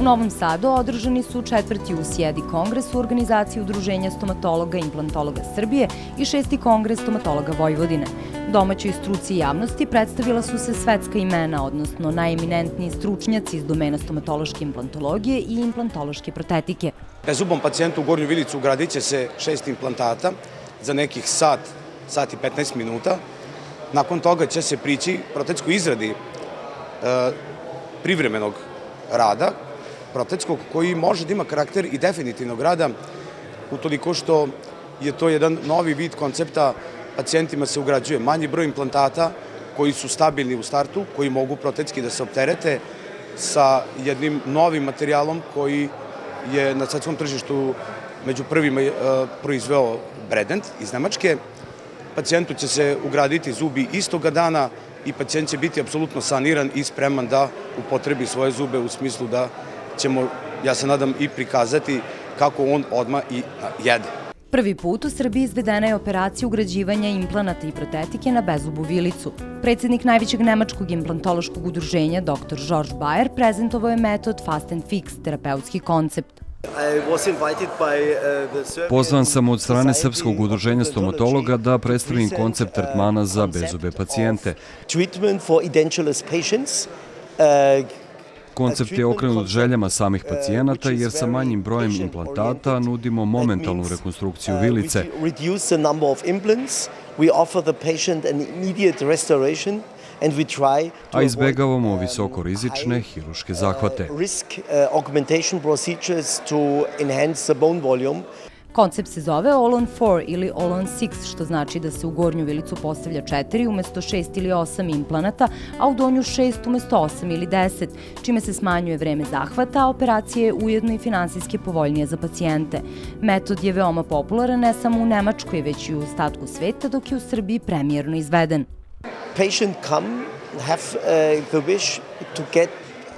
U Novom Sadu održani su 4. USIEDI kongres u organizaciji Udruženja stomatologa i implantologa Srbije i 6. kongres stomatologa Vojvodine. Domaćoj struci i javnosti predstavila su se svetska imena, odnosno najeminentniji stručnjaci iz domena stomatološke implantologije i implantološke protetike. Bezzubom pacijentu u Gornju Vilicu ugradit će se 6 implantata za nekih sat i 15 minuta. Nakon toga će se prići protetskoj izradi privremenog rada, protetskog koji može da ima karakter i definitivnog rada, utoliko što je to jedan novi vid koncepta. Pacijentima se ugrađuje manji broj implantata koji su stabilni u startu, koji mogu protetski da se opterete sa jednim novim materijalom koji je na svetskom tržištu među prvima proizveo Bredent iz Nemačke. Pacijentu će se ugraditi zubi istoga dana i pacijent će biti apsolutno saniran i spreman da upotrebi svoje zube, u smislu da ćemo, ja se nadam, i prikazati kako on odmah i jede. Prvi put u Srbiji izvedena je operacija ugrađivanja implanata i protetike na bezzubu vilicu. Predsjednik najvećeg nemačkog implantološkog udruženja, dr. George Bayer, prezentovao je metod Fast and Fix, terapeutski koncept. Pozvan sam od strane Srpskog udruženja stomatologa da predstavim koncept tretmana za bezzube pacijente. Koncept je okrenut željama samih pacijenata jer sa manjim brojem implantata nudimo momentalnu rekonstrukciju vilice. A izbegavamo visokorizične hirurške zahvate. Koncept se zove All-on-4 ili All-on-6, što znači da se u gornju vilicu postavlja 4 umesto 6 ili 8 implanata, a u donju 6 umesto 8 ili 10, čime se smanjuje vreme zahvata, a operacija je ujedno i finansijski povoljnija za pacijente. Metod je veoma popularan ne samo u Nemačkoj, već i u ostatku sveta, dok je u Srbiji premijerno izveden.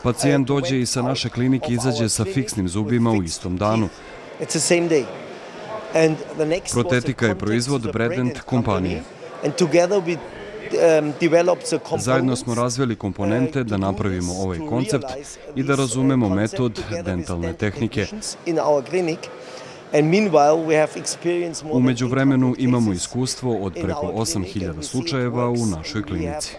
Pacijent dođe i sa naše klinike izađe sa fiksnim zubima u istom danu. Protetika je proizvod Bredent kompanije. Zajedno smo razvili komponente da napravimo ovaj koncept i da razumemo metod dentalne tehnike. U međuvremenu imamo iskustvo od preko 8.000 slučajeva u našoj klinici.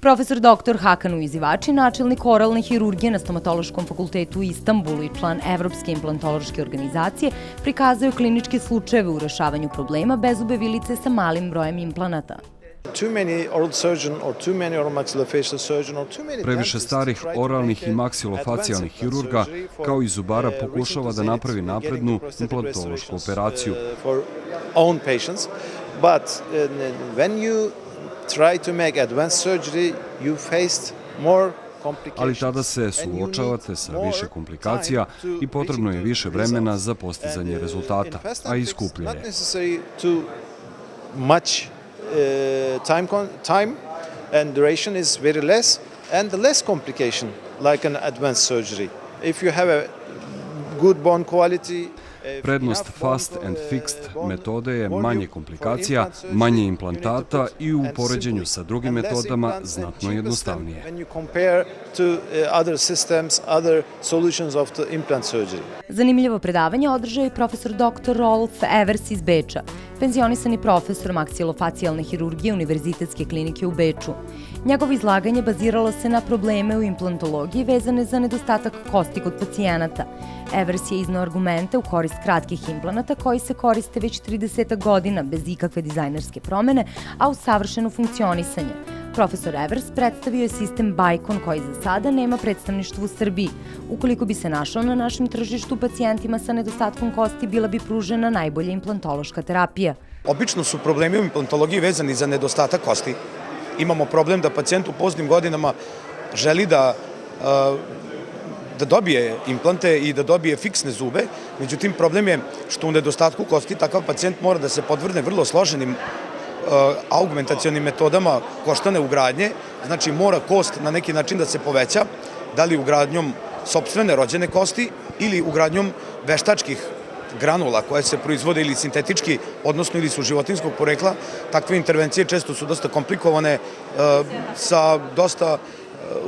Profesor dr. Hakan Uizivači, načelnik oralne hirurgije na Stomatološkom fakultetu u Istanbulu i član Evropske implantološke organizacije, prikazao kliničke slučajeve u rešavanju problema bezzube vilice sa malim brojem implanata. Previše starih oralnih i maksilofacijalnih hirurga, kao i zubara, pokušava da napravi naprednu implantološku operaciju. Ali tada se suočavate sa više komplikacija i potrebno je više vremena za postizanje rezultata, a i skuplje je. Time and duration is very less, and less complication like an advanced surgery. If you have a good bone quality. Prednost Fast and Fixed metode je manje komplikacija, manje implantata i u poređenju sa drugim metodama znatno jednostavnije. Zanimljivo predavanje održao je profesor dr. Rolf Evers iz Beča, penzionisani profesor maksilofacijalne hirurgije Univerzitetske klinike u Beču. Njegovo izlaganje baziralo se na probleme u implantologiji vezane za nedostatak kosti kod pacijenata. Evers je iznao argumente u korist kratkih implanata koji se koriste već 30 godina bez ikakve dizajnerske promene, a uz savršeno funkcionisanje. Profesor Evers predstavio je sistem Bajkon koji za sada nema predstavništvo u Srbiji. Ukoliko bi se našao na našem tržištu, pacijentima sa nedostatkom kosti bila bi pružena najbolja implantološka terapija. Obično su problemi u implantologiji vezani za nedostatak kosti. Imamo problem da pacijent u poznim godinama želi da dobije implante i da dobije fiksne zube. Međutim, problem je što u nedostatku kosti takav pacijent mora da se podvrgne vrlo složenim augmentacionim metodama koštane ugradnje. Znači, mora kost na neki način da se poveća, da li ugradnjom sopstvene rođene kosti ili ugradnjom veštačkih granula koje se proizvode ili sintetički, odnosno ili su životinskog porekla, takve intervencije često su dosta komplikovane, sa dosta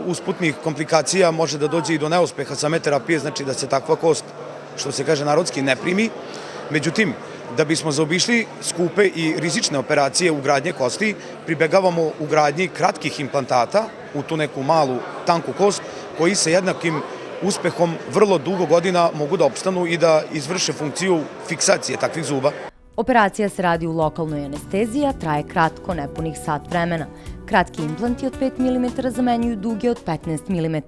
usputnih komplikacija može da dođe i do neuspeha same terapije, znači da se takva kost, što se kaže narodski, ne primi. Međutim, da bismo zaobišli skupe i rizične operacije ugradnje kosti, pribegavamo ugradnji kratkih implantata u tu neku malu, tanku kost, koji sa jednakim uspehom vrlo dugo godina mogu da opstanu i da izvrše funkciju fiksacije takvih zuba. Operacija se radi u lokalnoj anesteziji, a traje kratko, nepunih sat vremena. Kratki implanti od 5 mm zamenjuju duge od 15 mm.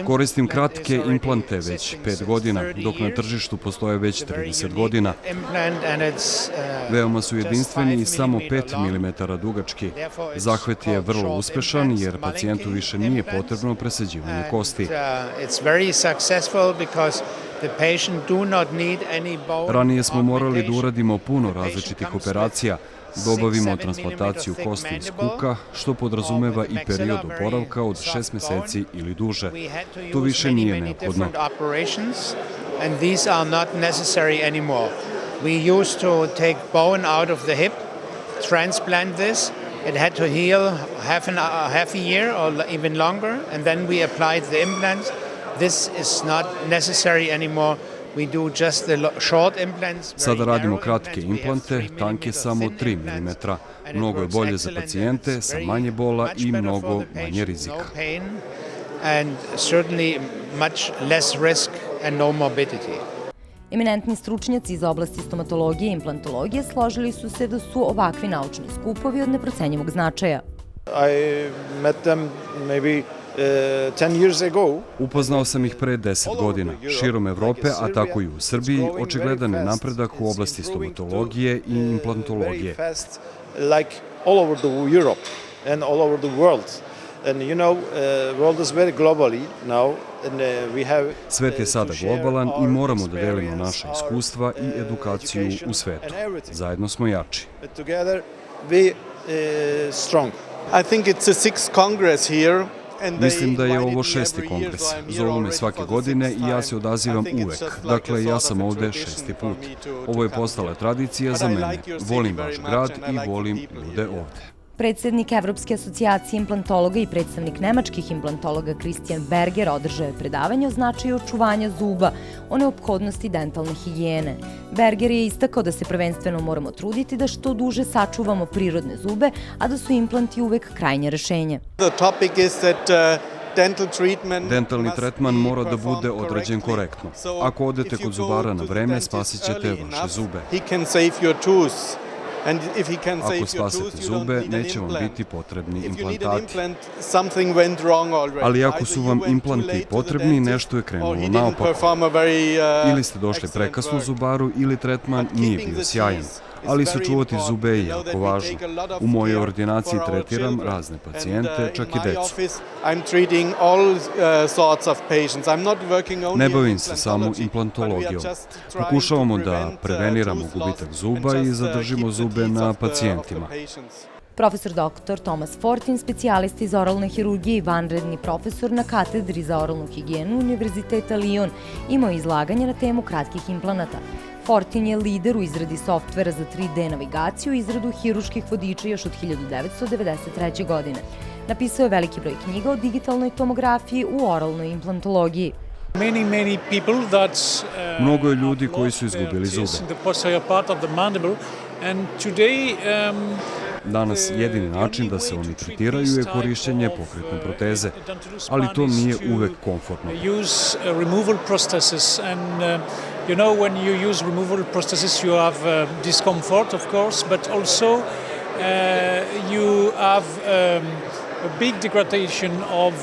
Koristim kratke implante već 5 godina, dok na tržištu postoje već 30 godina. Veoma su jedinstveni i samo 5 mm dugački. Zahvet je vrlo uspešan jer pacijentu više nije potrebno presađivanje kosti. Ranije smo morali da uradimo puno različitih operacija, da obavimo transplantaciju kosti iz kuka, što podrazumeva i period oporavka od 6 meseci ili duže. To više nije neophodno. It had to heal half a year or even longer, and then we applied the implants. This is not necessary anymore. We do just the short implants. Sada radimo kratke implante, tanke samo 3 mm. Mnogo je bolje za pacijente, sa manje bola i mnogo manje rizika. And certainly much less risk and no morbidity. Eminentni stručnjaci iz oblasti stomatologije i implantologije složili su se da su ovakvi naučni skupovi od neprocenjivog značaja. I met them maybe 10 years ago. Upoznao sam ih pre 10 godina. Širom Evrope, a tako i u Srbiji, očigledan je napredak u oblasti stomatologije i implantologije. Like all over the Europe and all over the world. And you know, world is very globally now. Svet je sada globalan i moramo da delimo naše iskustva i edukaciju u svetu. Zajedno smo jači. Mislim da je ovo 6. kongres. Zovu me svake godine i ja se odazivam uvek. Dakle, ja sam ovde 6. put. Ovo je postala tradicija za mene. Volim vaš grad i volim ljude ovde. Predsednik Evropske asocijacije implantologa i predstavnik nemačkih implantologa Christian Berger održao je predavanje o značaju očuvanja zuba, o neophodnosti dentalne higijene. Berger je istakao da se prvenstveno moramo truditi da što duže sačuvamo prirodne zube, a da su implanti uvek krajnje rešenje. Dentalni tretman mora da bude odrađen korektno. Ako odete kod zubara na vreme, spasit ćete vaše zube. Ako spasete zube, neće vam biti potrebni implantati. Ali ako su vam implanti potrebni, nešto je krenulo naopako. Ili ste došli prekasno zubaru, ili tretman nije bio sjajan. Ali sačuvati zube je jako važno. U mojoj ordinaciji tretiram razne pacijente, čak i decu. Ne bavim se samo implantologijom. Pokušavamo da preveniramo gubitak zuba i zadržimo zube na pacijentima. Profesor dr. Thomas Fortin, specijalista iz oralne hirurgije i vanredni profesor na katedri za oralnu higijenu Univerziteta Lyon, imao izlaganje na temu kratkih implanata. Fortin je lider u izradi softvera za 3D navigaciju i izradu hirurških vodiča još od 1993. godine. Napisao je veliki broj knjiga o digitalnoj tomografiji u oralnoj implantologiji. Mnogo je ljudi koji su izgubili zube. Danas jedini način da se oni tretiraju je korišćenje pokretne proteze, ali to nije uvek komfortno. You know, when you use removable prosthesis, you have discomfort, of course, but also you have a big degradation of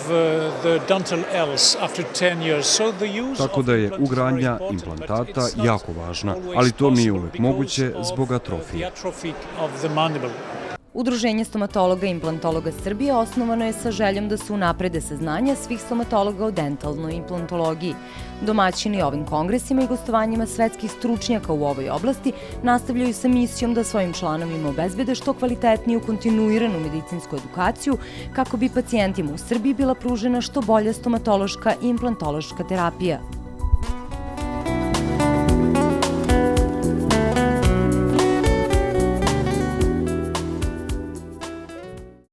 the dental health after 10 years. So the use Tako da je ugradnja implantata jako važna, ali to nije uvek moguće zbog atrofije. Udruženje stomatologa i implantologa Srbije osnovano je sa željom da se unaprede saznanja svih stomatologa o dentalnoj implantologiji. Domaćini ovim kongresima i gostovanjima svetskih stručnjaka u ovoj oblasti nastavljaju sa misijom da svojim članovima obezbede što kvalitetniju kontinuiranu medicinsku edukaciju kako bi pacijentima u Srbiji bila pružena što bolja stomatološka i implantološka terapija.